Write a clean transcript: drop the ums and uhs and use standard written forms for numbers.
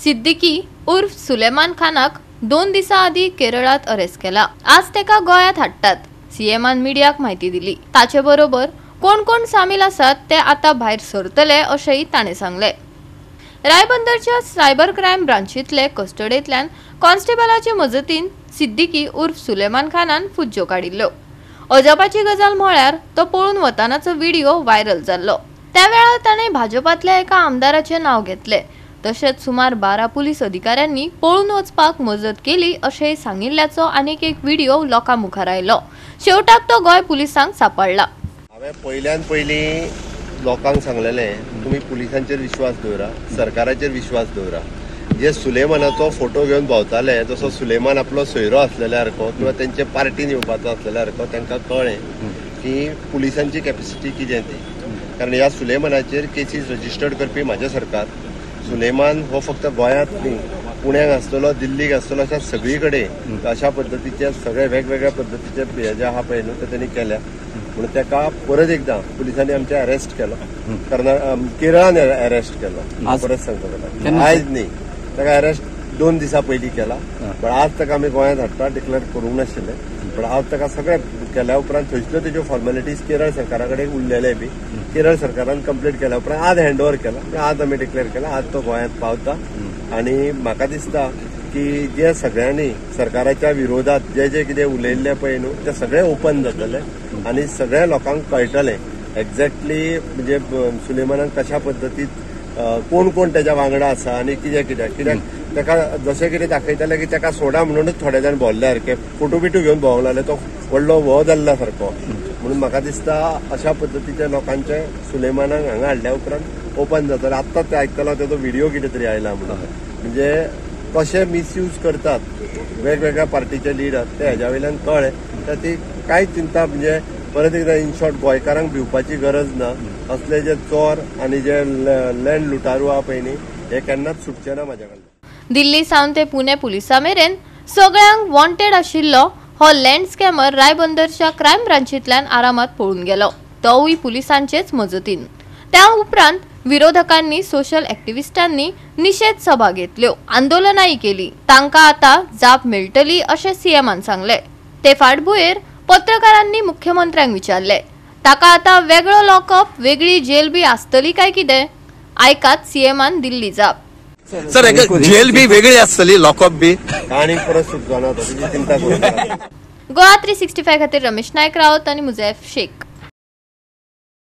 सिद्दीकी उर्फ सुलेमान खानाक 2 दिसा आधी केरळात अरेस्ट केला। आज तेका गोयात हाडटात। सीएमान मीडियाक माहिती दिली। ताचे बरोबर कोण कोण सामील आसात ते आता भायर सरतले अशेंय ताणे सांगले। रायबंदरच्या सायबर क्रायम ब्रांचीतले कस्टडींतल्यान कॉन्स्टेबलाचे मजतीन सिद्दीकी उर्फ सुलेमान खानान फुज्जो काडिल्लो। अजापाची गजाल म्हळ्यार तो पळून वतानाचो व्हिडिओ व्हायरल जाल्लो। त्या वेळार ताणे भाजपातल्या एका आमदाराचे नाव घेतले। तशेंच सुमार 12 पुलीस अधिकाऱ्यांनी पळून वचपाक मजत केली अशेंय सांगिल्ल्याचो आनीक एक व्हिडिओ लोकां मुखार आयलो। शेवटाक तो गोय पुलिसांक सांपडला। हांवें पयल्यान पयलीं लोकांक सांगलेले तुम्ही पुलिसांचेर विश्वास दवरा, सरकाराचेर विश्वास दवरा। जे सुलेमानाचो फोटो घेवन भोंवताले, जसो सुलेमान आपलो सोयरो आसलेल्यारको किंवा तेंचे पार्टीन येवपाचो आसलेल्यारको तांकां कळ्ळें की पुलिसांची कॅपॅसिटी कितें ती। कारण ह्या सुलेमानाचेर केसीस रजिस्टर्ड करपी म्हाजें सरकार। सुलेमान हो फक्त गोंयांत न्ही, पुण्याक आसतलो, दिल्लीक आसतलो, अशा सगळी कडेन अशा पद्दतीचे सगळे वेगवेगळ्या पद्दतीचे जे आहा पळय न्हू ते तेणी केल्या। म्हणून तेका परत एकदां पुलिसांनी आमचे अरेस्ट केलो। केरळान अरेस्ट केलो। परत सांगता आयज न्ही, तेका अरेस्ट 2 दिसा पयलीं केला। पण आज तेका आमी गोंयांत हाडटा डिक्लेअर करूंक नाशिल्ले। पण आज तेका सगळे केल्या उपरांत थंयच्यो तेज्यो फॉर्मेलिटीज केरळ सरकारा कडेन उरलेले बी केरळ सरकारान कंप्लीट केल्या उपरांत आज हँड ओव्हर केला। आज आमी डिक्लेअर केला, आज तो गोंयांत पावता। आनी म्हाका दिसता की जे सगळ्यांनी सरकाराच्या विरोधात जे जे कितें उलयल्ले पळय न्हू ते सगळे ओपन जातले आनी सगळ्या लोकांक कळटलें एक्झॅक्टली म्हणजे सुलेमानान कशा पद्दतीत कोण कोण त्याच्या वांगडा आसा आनी कितें कित्याक तेका जशें कितें दाखयताले की तेका सोडा म्हणूनच थोडे जाण भोंवले सारके फोटो बिटो घेवन भोंवंक लागले। तो व्हडलो वो जाल्ल्या सारको। म्हणून म्हाका दिसता अशा पद्दतीच्या लोकांचे सुलेमानाक हांगा हाडल्या उपरांत ओपन जातले। आत्ताच ते आयकतलो तेजो व्हिडिओ कितें तरी आयला म्हणून, म्हणजे कशे मिसयूज करतात वेगवेगळ्या पार्टीचे लिडर ते हेज्या वयल्यान कळ्ळें। तर ती कांयच चिंता म्हणजे परत एकदां इन शॉर्ट गोंयकारांक भिवपाची गरज ना। असले जे चोर आनी जे लँड लुटारू आहा पळय न्ही हे केन्नाच सुटचे ना म्हाज्या कडल्यान। दिल्ली सावन ते पुणे पुलिसां मेरेन सगळ्यांक वॉन्टेड आशिल्लो हो लँड स्कॅमर रायबंदरच्या क्रायम ब्रांचीतल्यान आरामात पळून गेलो, तोवूय पुलिसांचेच मजतीन। त्या उपरांत विरोधकांनी सोशल ॲक्टिव्हिस्टांनी निषेध सभा घेतल्यो, आंदोलनाय केली। तांकां आता जाप मेळटली अशें सीएमान सांगले। ते फाटभुंयेर पत्रकारांनी मुख्यमंत्र्यांक विचारले ताका आता वेगळो लॉकअप वेगळी जेल बी आसतली काय कितें? आयकात सीएमान दिल्ली जाप। सर जेल बी वेगळी आसतली, लॉकअप बी आनी परत सुटना, चिंता करूं। गोवा 365 खातीर रमेश नायक रावत आनी मुजैफ शेख।